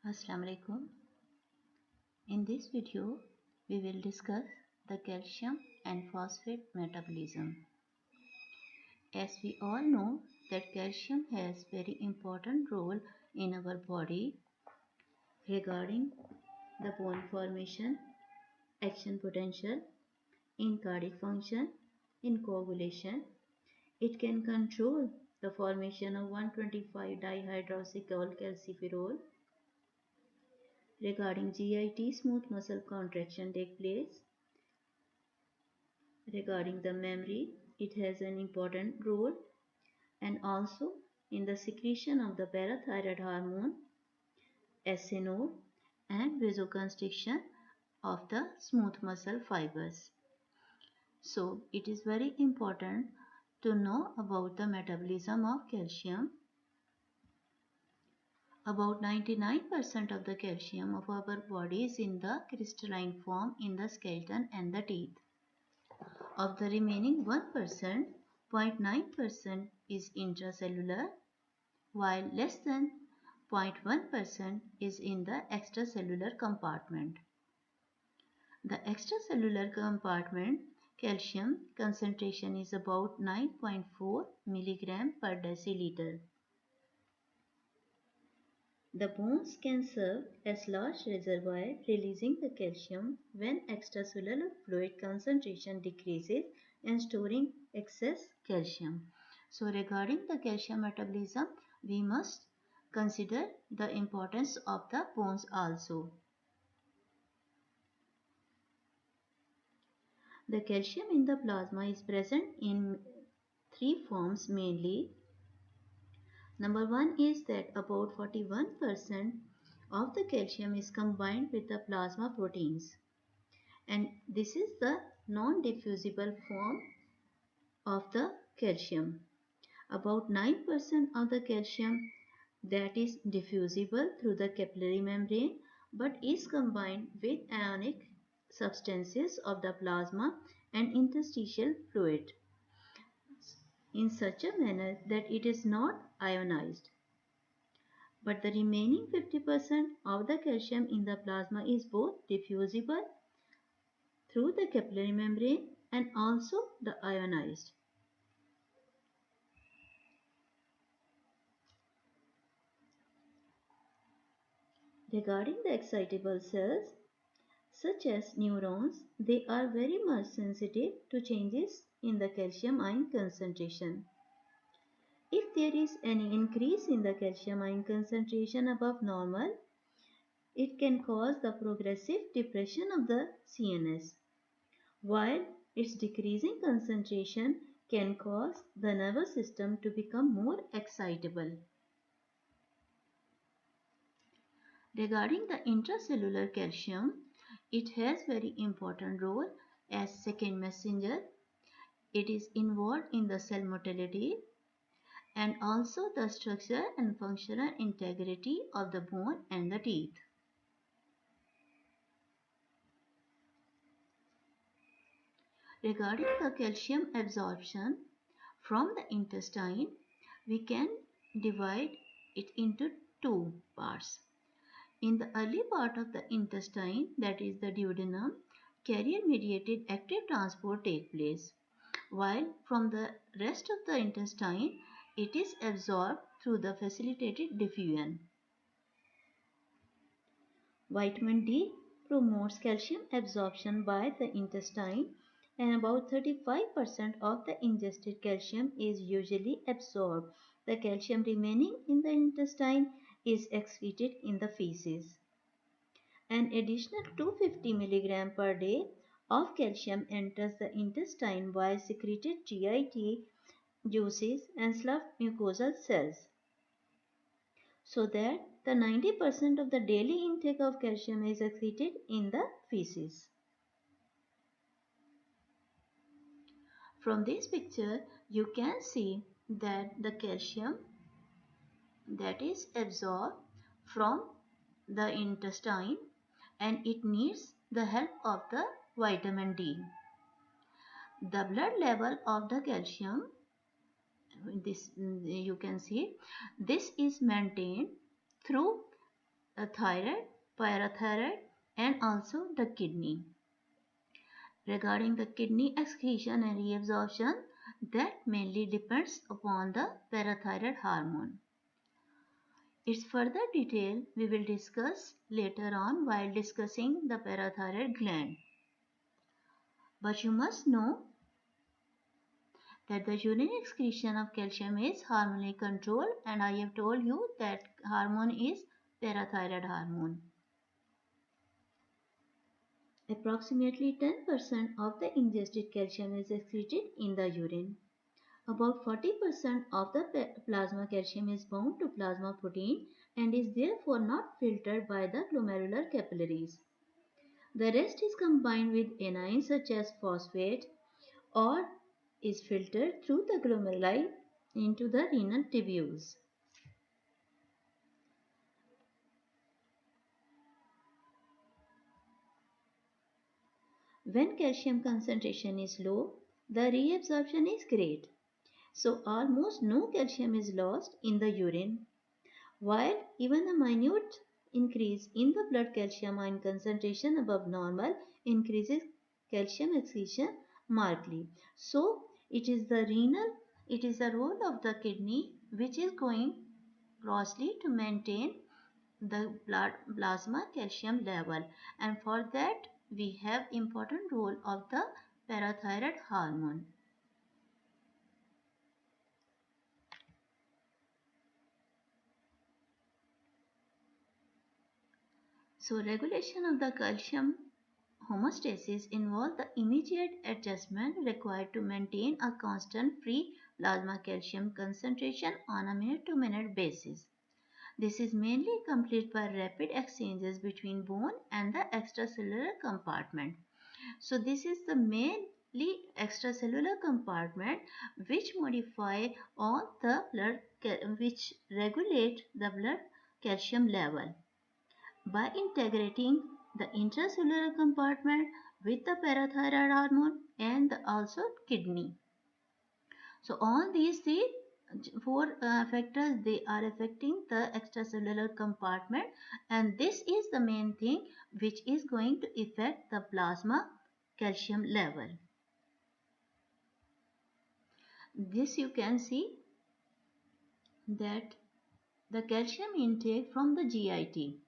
Assalamu alaikum. In this video, we will discuss the calcium and phosphate metabolism. As we all know that calcium has very important role in our body regarding the bone formation, action potential, in cardiac function, in coagulation. It can control the formation of 125 dihydroxycholcalciferol regarding GIT, smooth muscle contraction take place. Regarding the memory, it has an important role, and also in the secretion of the parathyroid hormone SNO and vasoconstriction of the smooth muscle fibers. So it is very important to know about the metabolism of calcium. About 99% of the calcium of our body is in the crystalline form in the skeleton and the teeth. Of the remaining 1%, 0.9% is intracellular, while less than 0.1% is in the extracellular compartment. The extracellular compartment calcium concentration is about 9.4 mg per deciliter. The bones can serve as large reservoir releasing the calcium when extracellular fluid concentration decreases and storing excess calcium. So regarding the calcium metabolism, we must consider the importance of the bones also. The calcium in the plasma is present in three forms mainly. Number one is that about 41% of the calcium is combined with the plasma proteins, and this is the non-diffusible form of the calcium. About 9% of the calcium that is diffusible through the capillary membrane but is combined with ionic substances of the plasma and interstitial fluid in such a manner that it is not ionized. But the remaining 50% of the calcium in the plasma is both diffusible through the capillary membrane and also the ionized. Regarding the excitable cells, such as neurons, they are very much sensitive to changes in the calcium ion concentration. If there is any increase in the calcium ion concentration above normal, it can cause the progressive depression of the CNS, while its decreasing concentration can cause the nervous system to become more excitable. Regarding the intracellular calcium, it has very important role as second messenger. It is involved in the cell motility and also the structure and functional integrity of the bone and the teeth. Regarding the calcium absorption from the intestine, we can divide it into two parts. In the early part of the intestine, that is the duodenum, carrier-mediated active transport takes place, while from the rest of the intestine, it is absorbed through the facilitated diffusion. Vitamin D promotes calcium absorption by the intestine, and about 35% of the ingested calcium is usually absorbed. The calcium remaining in the intestine is excreted in the feces. An additional 250 mg per day of calcium enters the intestine via secreted GIT juices and sloughed mucosal cells, so that the 90% of the daily intake of calcium is excreted in the feces. From this picture, you can see that the calcium that is absorbed from the intestine, and it needs the help of the vitamin D. The blood level of the calcium, this you can see, this is maintained through a thyroid, parathyroid, and also the kidney. Regarding the kidney excretion and reabsorption, that mainly depends upon the parathyroid hormone. Its further detail we will discuss later on while discussing the parathyroid gland. But you must know that the urine excretion of calcium is hormonally controlled, and I have told you that hormone is parathyroid hormone. Approximately 10% of the ingested calcium is excreted in the urine. About 40% of the plasma calcium is bound to plasma protein and is therefore not filtered by the glomerular capillaries. The rest is combined with anions such as phosphate or is filtered through the glomeruli into the renal tubules. When calcium concentration is low, the reabsorption is great. So almost no calcium is lost in the urine, while even a minute increase in the blood calcium ion concentration above normal increases calcium excretion markedly. So it is the role of the kidney which is going closely to maintain the blood plasma calcium level, and for that we have important role of the parathyroid hormone. So regulation of the calcium homeostasis involves the immediate adjustment required to maintain a constant free plasma calcium concentration on a minute-to-minute basis. This is mainly accomplished by rapid exchanges between bone and the extracellular compartment. So this is the mainly extracellular compartment which modify all the which regulate the blood calcium level by integrating the intracellular compartment with the parathyroid hormone and also kidney. So all these four factors, they are affecting the extracellular compartment, and this is the main thing which is going to affect the plasma calcium level. This you can see that the calcium intake from the GIT,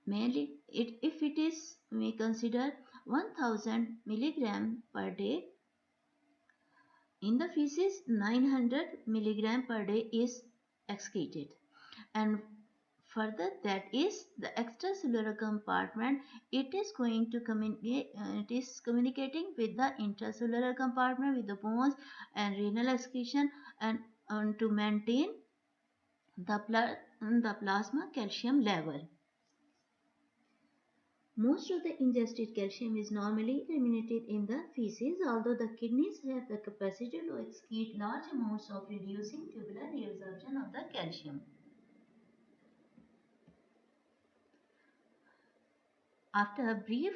mainly if it is, we consider 1000 milligram per day. In the feces, 900 milligram per day is excreted, and further that is the extracellular compartment. It is going to communicate. It is communicating with the intracellular compartment with the bones and renal excretion, and to maintain the plasma calcium level. Most of the ingested calcium is normally eliminated in the feces, although the kidneys have the capacity to excrete large amounts of reducing tubular reabsorption of the calcium. After a brief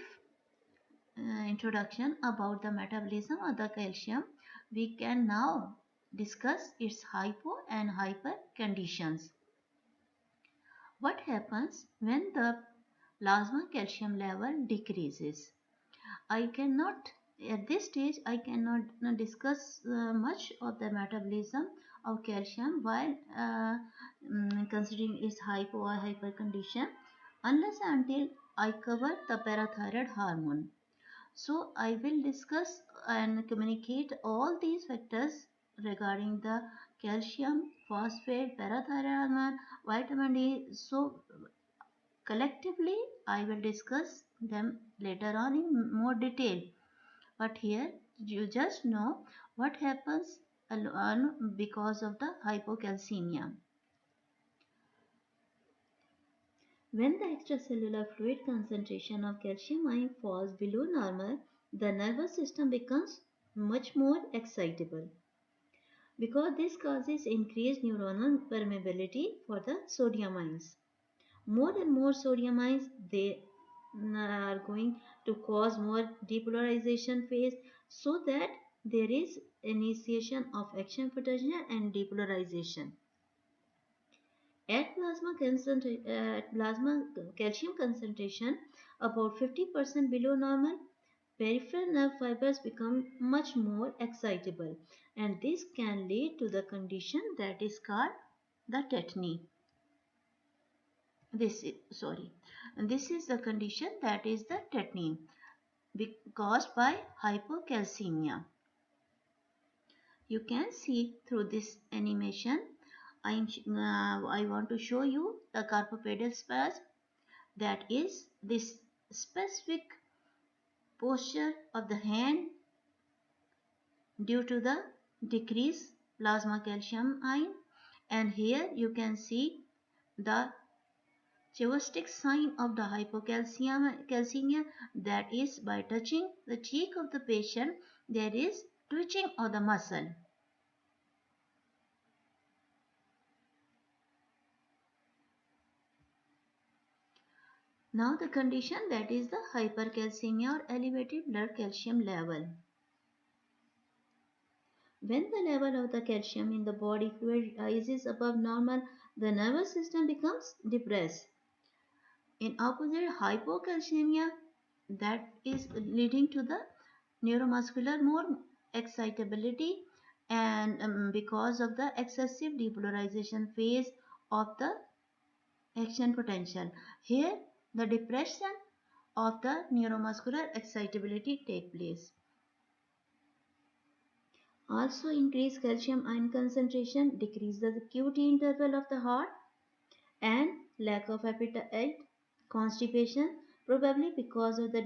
introduction about the metabolism of the calcium, we can now discuss its hypo and hyper conditions. What happens when the plasma calcium level decreases? I cannot, at this stage, I cannot discuss much of the metabolism of calcium while considering its hypo or hyper condition, unless and until I cover the parathyroid hormone. So I will discuss and communicate all these factors regarding the calcium, phosphate, parathyroid hormone, vitamin D. So collectively, I will discuss them later on in more detail. But here you just know what happens alone because of the hypocalcemia. When the extracellular fluid concentration of calcium ion falls below normal, the nervous system becomes much more excitable because this causes increased neuronal permeability for the sodium ions. More and more sodium ions, they are going to cause more depolarization phase, so that there is initiation of action potential and depolarization. At plasma calcium concentration about 50% below normal, peripheral nerve fibers become much more excitable, and this can lead to the condition that is called the tetany. This is the condition that is the tetany caused by hypocalcemia. You can see through this animation. I want to show you the carpopedal spasm, that is this specific posture of the hand due to the decreased plasma calcium ion, and here you can see the Chiastic sign of the hypocalcemia, that is by touching the cheek of the patient there is twitching of the muscle. Now the condition, that is the hypercalcemia or elevated blood calcium level. When the level of the calcium in the body fluid rises above normal, the nervous system becomes depressed. In opposite, hypocalcemia, that is leading to the neuromuscular more excitability, and because of the excessive depolarization phase of the action potential. Here the depression of the neuromuscular excitability take place. Also, increased calcium ion concentration decrease the QT interval of the heart, and lack of appetite, constipation, probably because of the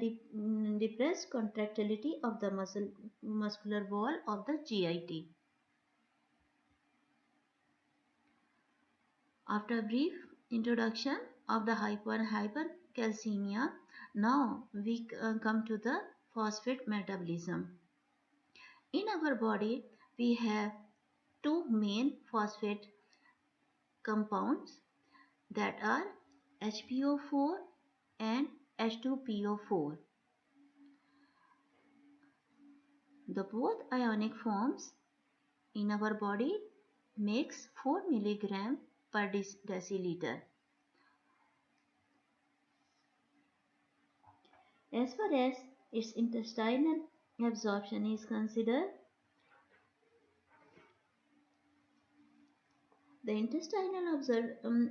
depressed contractility of the muscular wall of the GIT. After a brief introduction of the hypo and hypercalcemia, now we come to the phosphate metabolism. In our body, we have two main phosphate compounds, that are HPO4 and H2PO4. The both ionic forms in our body makes 4 milligram per deciliter. As far as its intestinal absorption is considered, the intestinal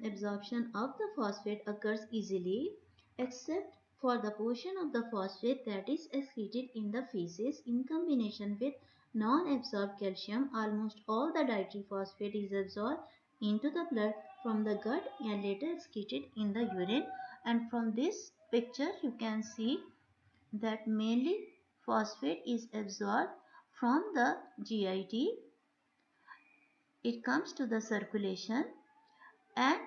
absorption of the phosphate occurs easily, except for the portion of the phosphate that is excreted in the feces. In combination with non-absorbed calcium, almost all the dietary phosphate is absorbed into the blood from the gut and later excreted in the urine. And from this picture you can see that mainly phosphate is absorbed from the GIT. It comes to the circulation and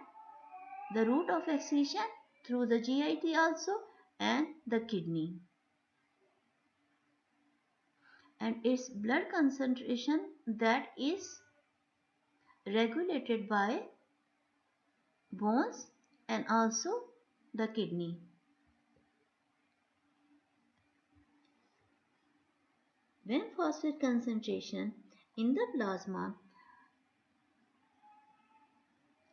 the route of excretion through the GIT also, and the kidney. And its blood concentration that is regulated by bones and also the kidney. When phosphate concentration in the plasma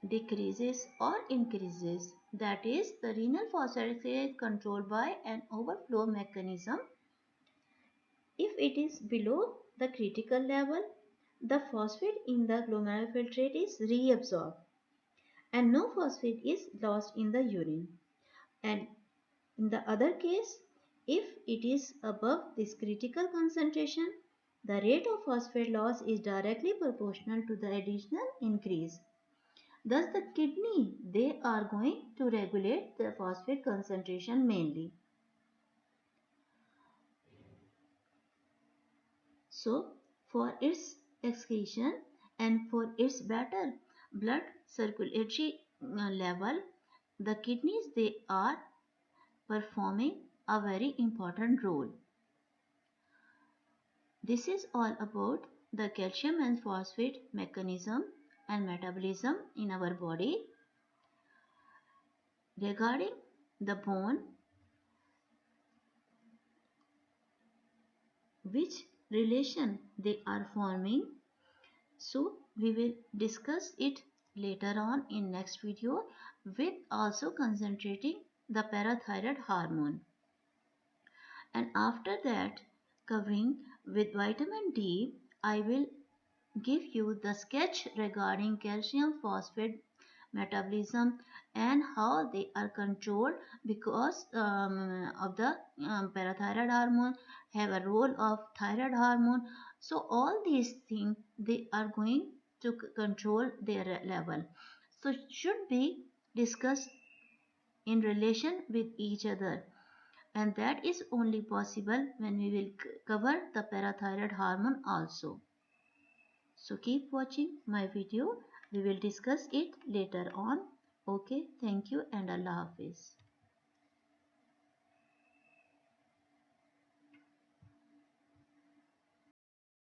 decreases or increases, that is the renal phosphate is controlled by an overflow mechanism. If it is below the critical level, the phosphate in the glomerular filtrate is reabsorbed and no phosphate is lost in the urine. And in the other case, if it is above this critical concentration, the rate of phosphate loss is directly proportional to the additional increase. Thus the kidney, they are going to regulate the phosphate concentration mainly. So for its excretion and for its better blood circulatory level, the kidneys, they are performing a very important role. This is all about the calcium and phosphate mechanism and metabolism in our body. Regarding the bone, which relation they are forming, so we will discuss it later on in next video with also concentrating the parathyroid hormone. And after that, covering with vitamin D, I will give you the sketch regarding calcium phosphate metabolism and how they are controlled because of the parathyroid hormone have a role of thyroid hormone. So all these things they are going to control their level, so should be discussed in relation with each other, and that is only possible when we will cover the parathyroid hormone also. So keep watching my video. We will discuss it later on. Okay, thank you and Allah Hafiz.